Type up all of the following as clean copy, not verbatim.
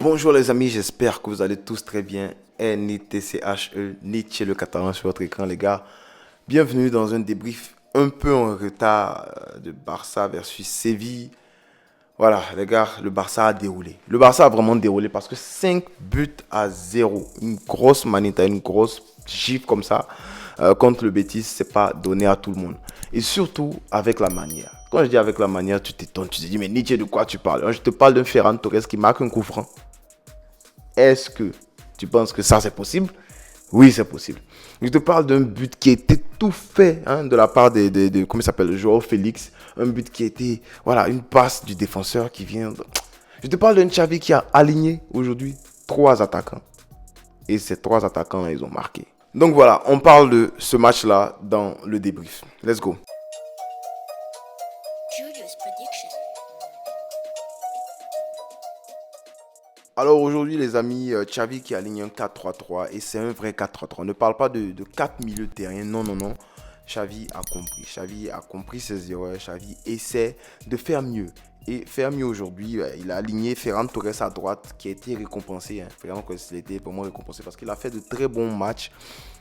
Bonjour les amis, j'espère que vous allez tous très bien. NITCHE, Nietzsche le catalan sur votre écran les gars. Bienvenue dans un débrief un peu en retard de Barça versus Séville. Voilà les gars, le Barça a déroulé. Le Barça a vraiment déroulé parce que 5 buts à 0. Une grosse manita, une grosse gifle comme ça contre le Betis, c'est pas donné à tout le monde. Et surtout avec la manière. Quand je dis avec la manière, tu t'étonnes, tu te dis mais Nietzsche de quoi tu parles? Je te parle d'un Ferran Torres qui marque un coup franc. Est-ce que tu penses que ça c'est possible? Oui, c'est possible. Je te parle d'un but qui était tout fait de la part de comment il s'appelle, Joao Félix. Un but qui était, voilà, une passe du défenseur qui vient. Je te parle d'un Xavi qui a aligné aujourd'hui 3 attaquants. Et ces 3 attaquants, ils ont marqué. Donc voilà, on parle de ce match-là dans le débrief. Let's go. Julius Prediction. Alors aujourd'hui les amis, Xavi qui aligne un 4-3-3 et c'est un vrai 4-3-3. On ne parle pas de 4 milieux de terrain, non, non, non. Xavi a compris. Xavi a compris ses erreurs. Xavi essaie de faire mieux. Et faire mieux aujourd'hui, il a aligné Ferran Torres à droite qui a été récompensé. Ferran Torres a été vraiment récompensé parce qu'il a fait de très bons matchs,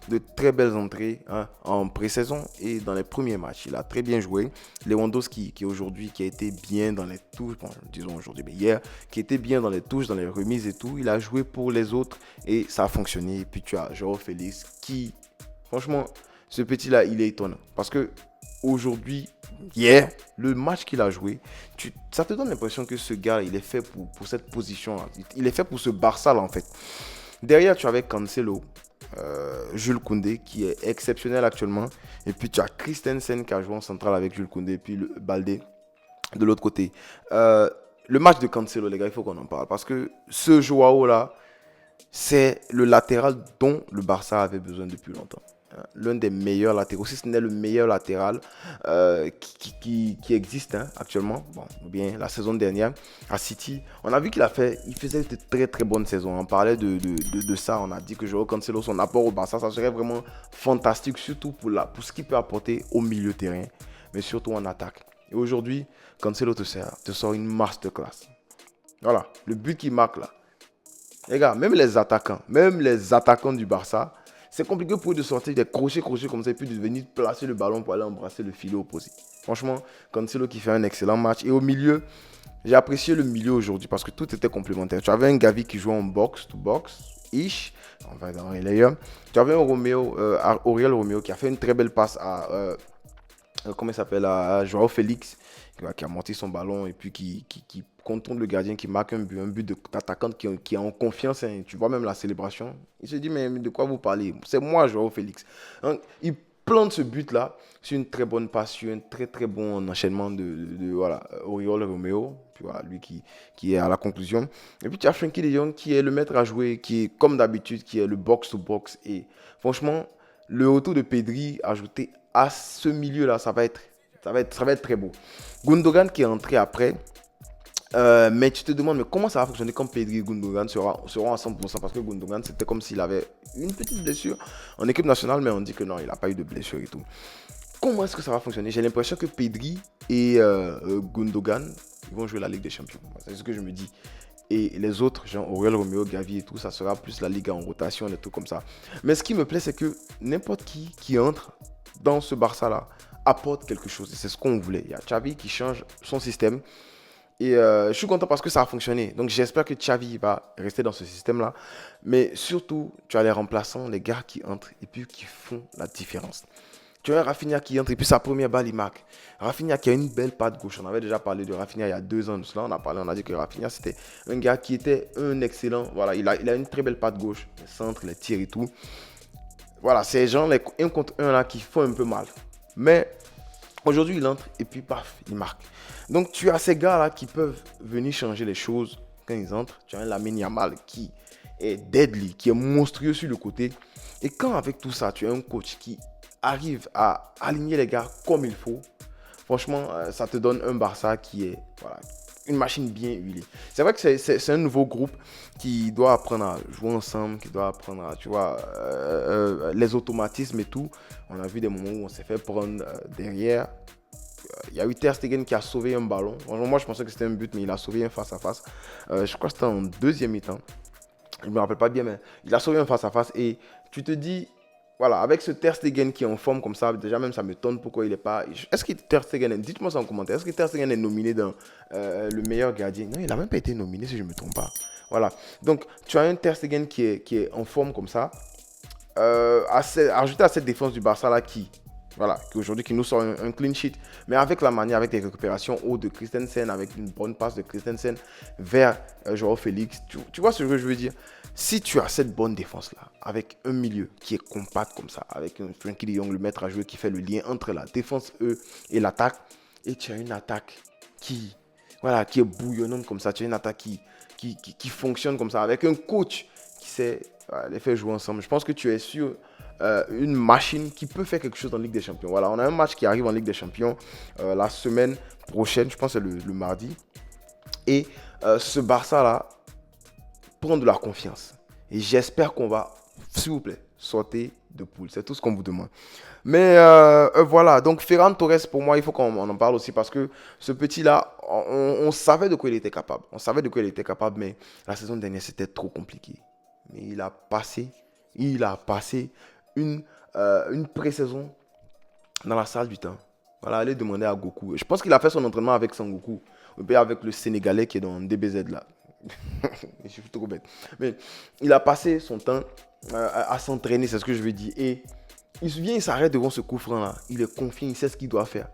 de très belles entrées en pré-saison et dans les premiers matchs. Il a très bien joué. Lewandowski qui aujourd'hui qui a été bien dans les touches, bon, disons aujourd'hui, mais hier, qui était bien dans les touches, dans les remises et tout. Il a joué pour les autres et ça a fonctionné. Et puis tu as Joao Félix qui, franchement, ce petit-là, il est étonnant. Parce que aujourd'hui, hier, le match qu'il a joué, ça te donne l'impression que ce gars, il est fait pour cette position-là. Il est fait pour ce Barça-là, en fait. Derrière, tu avais Cancelo, Jules Koundé, qui est exceptionnel actuellement. Et puis, tu as Christensen qui a joué en centrale avec Jules Koundé. Et puis, Baldé de l'autre côté. Le match de Cancelo, les gars, il faut qu'on en parle. Parce que ce Joao-là, c'est le latéral dont le Barça avait besoin depuis longtemps. L'un des meilleurs latéraux, si ce n'est le meilleur latéral qui existe actuellement, bon, ou bien la saison dernière à City. On a vu il faisait de très très bonnes saisons. On parlait de ça, on a dit que Joao Cancelo, son apport au Barça, ça serait vraiment fantastique, surtout pour ce qu'il peut apporter au milieu terrain, mais surtout en attaque. Et aujourd'hui, Cancelo te sort une masterclass. Voilà, le but qu'il marque là. Les gars, même les attaquants du Barça, c'est compliqué pour eux de sortir des crochets comme ça et puis de venir placer le ballon pour aller embrasser le filet opposé. Franchement, Cancelo qui fait un excellent match. Et au milieu, j'ai apprécié le milieu aujourd'hui parce que tout était complémentaire. Tu avais un Gavi qui jouait en box-to-box-ish. On va dans les layers. Tu avais un Auriel Romeo qui a fait une très belle passe à comment il s'appelle, à Joao Félix, qui a monté son ballon et puis qui contourne le gardien, qui marque un but d'attaquant qui est en confiance. Tu vois même la célébration. Il se dit, mais de quoi vous parlez? C'est moi, Joao Félix. Il plante ce but-là sur une très bonne passe, sur un très très bon enchaînement voilà, Oriol Romeo. Puis voilà, lui qui est à la conclusion. Et puis tu as Frenkie de Jong qui est le maître à jouer, qui est comme d'habitude, qui est le box-to-box. Et franchement, le retour de Pedri ajouté à ce milieu-là, ça va être très beau. Gundogan qui est entré après. Mais tu te demandes, mais comment ça va fonctionner quand Pedri et Gundogan seront à 100%? Parce que Gundogan, c'était comme s'il avait une petite blessure en équipe nationale, mais on dit que non, il n'a pas eu de blessure et tout. Comment est-ce que ça va fonctionner? J'ai l'impression que Pedri et Gundogan, ils vont jouer la Ligue des Champions. C'est ce que je me dis. Et les autres, genre Aurel Romeo, Gavi et tout, ça sera plus la Ligue en rotation, des trucs comme ça. Mais ce qui me plaît, c'est que n'importe qui entre dans ce Barça-là apporte quelque chose. Et c'est ce qu'on voulait. Il y a Xavi qui change son système. Et je suis content parce que ça a fonctionné. Donc j'espère que Xavi va rester dans ce système-là. Mais surtout, tu as les remplaçants, les gars qui entrent et puis qui font la différence. Tu as un Rafinha qui entre et puis sa première balle, il marque. Rafinha qui a une belle patte gauche. On avait déjà parlé de Rafinha il y a 2 ans de cela. On a dit que Rafinha, c'était un gars qui était un excellent. Voilà, il a une très belle patte gauche. Les centres, les tirs et tout. Voilà, c'est gens, les 1 contre 1 là, qui font un peu mal. Mais aujourd'hui, il entre et puis paf, il marque. Donc tu as ces gars-là qui peuvent venir changer les choses quand ils entrent. Tu as un Lamine Yamal qui est deadly, qui est monstrueux sur le côté. Et quand avec tout ça, tu as un coach qui arrive à aligner les gars comme il faut, franchement, ça te donne un Barça qui est voilà, une machine bien huilée. C'est vrai que c'est un nouveau groupe qui doit apprendre à jouer ensemble, qui doit apprendre à, tu vois, les automatismes et tout. On a vu des moments où on s'est fait prendre derrière. Il y a eu Ter Stegen qui a sauvé un ballon. Moi, je pensais que c'était un but, mais il a sauvé un face-à-face. Je crois que c'était en deuxième mi-temps. Je ne me rappelle pas bien, mais il a sauvé un face-à-face. Et tu te dis, voilà, avec ce Ter Stegen qui est en forme comme ça, déjà même ça me tonne pourquoi il n'est pas... Est-ce que Ter Stegen, dites-moi ça en commentaire, est-ce que Ter Stegen est nominé dans le meilleur gardien? Non, il n'a même pas été nominé si je ne me trompe pas. Voilà, donc tu as un Ter Stegen qui est en forme comme ça, ajouté à cette défense du Barça là qui aujourd'hui qui nous sort un clean sheet, mais avec la manière, avec des récupérations haut de Christensen, avec une bonne passe de Christensen vers Joao Félix, tu vois ce que je veux dire? Si tu as cette bonne défense là, avec un milieu qui est compact comme ça, avec un Frenkie de Jong, le maître à jouer qui fait le lien entre la défense et l'attaque, et tu as une attaque qui est bouillonnante comme ça, tu as une attaque qui fonctionne comme ça, avec un coach qui sait les faire jouer ensemble. Je pense que tu es sur une machine qui peut faire quelque chose en Ligue des Champions. Voilà, on a un match qui arrive en Ligue des Champions la semaine prochaine, je pense que c'est le mardi. Et ce Barça-là prend de la confiance. Et j'espère qu'on va, s'il vous plaît, sauter de poule. C'est tout ce qu'on vous demande. Mais voilà, donc Ferran Torres, pour moi, il faut qu'on en parle aussi parce que ce petit-là, on savait de quoi il était capable. On savait de quoi il était capable, mais la saison dernière, c'était trop compliqué. Mais il a passé une pré-saison dans la salle du temps. Voilà, allez demander à Goku. Je pense qu'il a fait son entraînement avec Sangoku, ou bien avec le Sénégalais qui est dans DBZ là. Je suis trop bête. Mais il a passé son temps à s'entraîner, c'est ce que je veux dire. Et il vient, il s'arrête devant ce coup franc là. Il est confiant, il sait ce qu'il doit faire.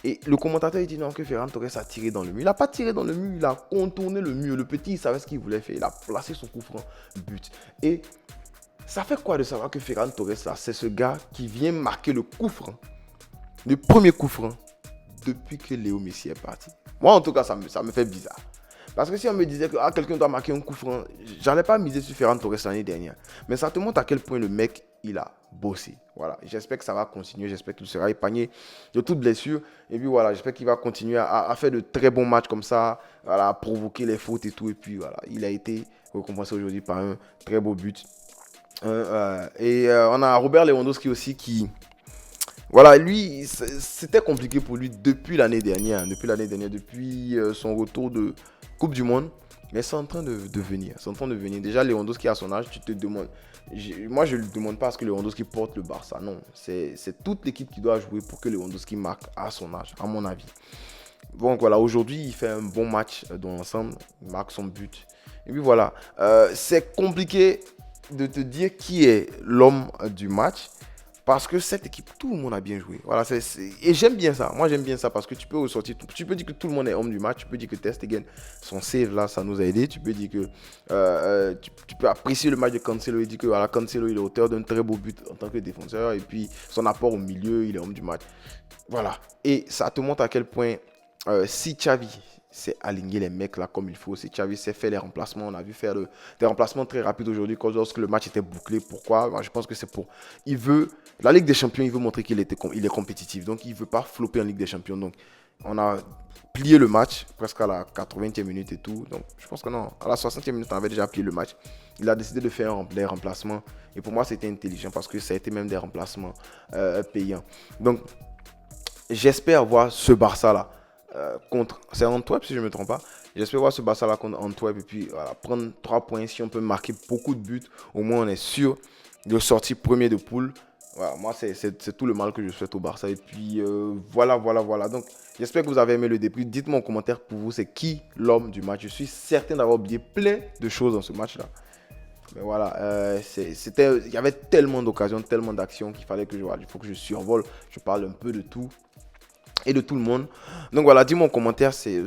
Et le commentateur il dit non, que Ferran Torres a tiré dans le mur. Il n'a pas tiré dans le mur, il a contourné le mur. Le petit, il savait ce qu'il voulait faire. Il a placé son coup franc, but. Et ça fait quoi de savoir que Ferran Torres là, c'est ce gars qui vient marquer le coup franc, le premier coup franc, depuis que Léo Messi est parti. Moi en tout cas, ça me fait bizarre. Parce que si on me disait que quelqu'un doit marquer un coup franc, j'allais pas miser sur Ferran Torres l'année dernière. Mais ça te montre à quel point le mec, il a bossé. Voilà. J'espère que ça va continuer. J'espère qu'il sera épargné de toute blessure. Et puis voilà, j'espère qu'il va continuer à faire de très bons matchs comme ça, voilà, à provoquer les fautes et tout. Et puis voilà, il a été récompensé aujourd'hui par un très beau but. On a Robert Lewandowski aussi qui... Voilà, lui, c'était compliqué pour lui depuis l'année dernière. Depuis son retour de Coupe du Monde. Mais c'est en train de venir. C'est en train de venir. Déjà, Lewandowski à son âge, tu te demandes... Moi, je ne lui demande pas à ce que Lewandowski porte le Barça. Non, c'est toute l'équipe qui doit jouer pour que Lewandowski marque à son âge, à mon avis. Donc voilà, aujourd'hui, il fait un bon match dans l'ensemble. Il marque son but. Et puis voilà, c'est compliqué de te dire qui est l'homme du match. Parce que cette équipe, tout le monde a bien joué. Voilà, et j'aime bien ça. Moi, j'aime bien ça parce que tu peux ressortir. Tu peux dire que tout le monde est homme du match. Tu peux dire que Ter Stegen, son save là, ça nous a aidé. Tu peux dire que tu peux apprécier le match de Cancelo et dire que voilà, Cancelo, il est auteur d'un très beau but en tant que défenseur. Et puis, son apport au milieu, il est homme du match. Voilà. Et ça te montre à quel point si Xavi c'est aligner les mecs là comme il faut. Si Xavi sait faire les remplacements, on a vu faire des remplacements très rapides aujourd'hui lorsque le match était bouclé. Pourquoi? Moi, je pense que c'est pour... La Ligue des Champions, il veut montrer qu'il est compétitif. Donc, il ne veut pas flopper en Ligue des Champions. Donc, on a plié le match presque à la 80e minute et tout. Donc, je pense que non. À la 60e minute, on avait déjà plié le match. Il a décidé de faire des remplacements. Et pour moi, c'était intelligent parce que ça a été même des remplacements payants. Donc, j'espère voir ce Barça-là. C'est Antwerp si je ne me trompe pas. J'espère voir ce Barça là contre Antwerp et puis voilà, prendre 3 points. Si on peut marquer beaucoup de buts, au moins on est sûr de sortir premier de poule. Voilà, moi c'est tout le mal que je souhaite au Barça. Et puis voilà. Donc j'espère que vous avez aimé le débrief. Dites-moi en commentaire pour vous c'est qui l'homme du match. Je suis certain d'avoir oublié plein de choses dans ce match là. Mais voilà, il y avait tellement d'occasions, tellement d'actions qu'il fallait il faut que je survole. Je parle un peu de tout. Et de tout le monde. Donc voilà, dis-moi en commentaire c'est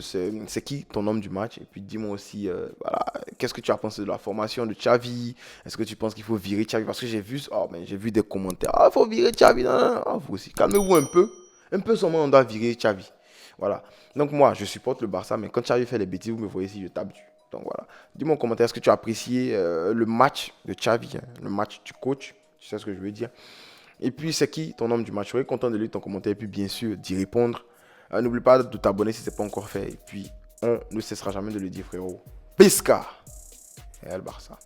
qui ton homme du match. Et puis dis-moi aussi, voilà, qu'est-ce que tu as pensé de la formation de Xavi. Est-ce que tu penses qu'il faut virer Xavi? Parce que j'ai vu des commentaires. Il faut virer Xavi. Non. Vous aussi, calmez-vous un peu. Un peu seulement, on doit virer Xavi. Voilà. Donc moi, je supporte le Barça. Mais quand Xavi fait les bêtises, vous me voyez si je tape dessus. Donc voilà. Dis-moi en commentaire, est-ce que tu as apprécié le match de Xavi, le match du coach? Tu sais ce que je veux dire. Et puis, c'est qui ton homme du match? Je serais content de lire ton commentaire et puis, bien sûr, d'y répondre. N'oublie pas de t'abonner si ce n'est pas encore fait. Et puis, on ne cessera jamais de le dire, frérot. Pisca! Et El Barça.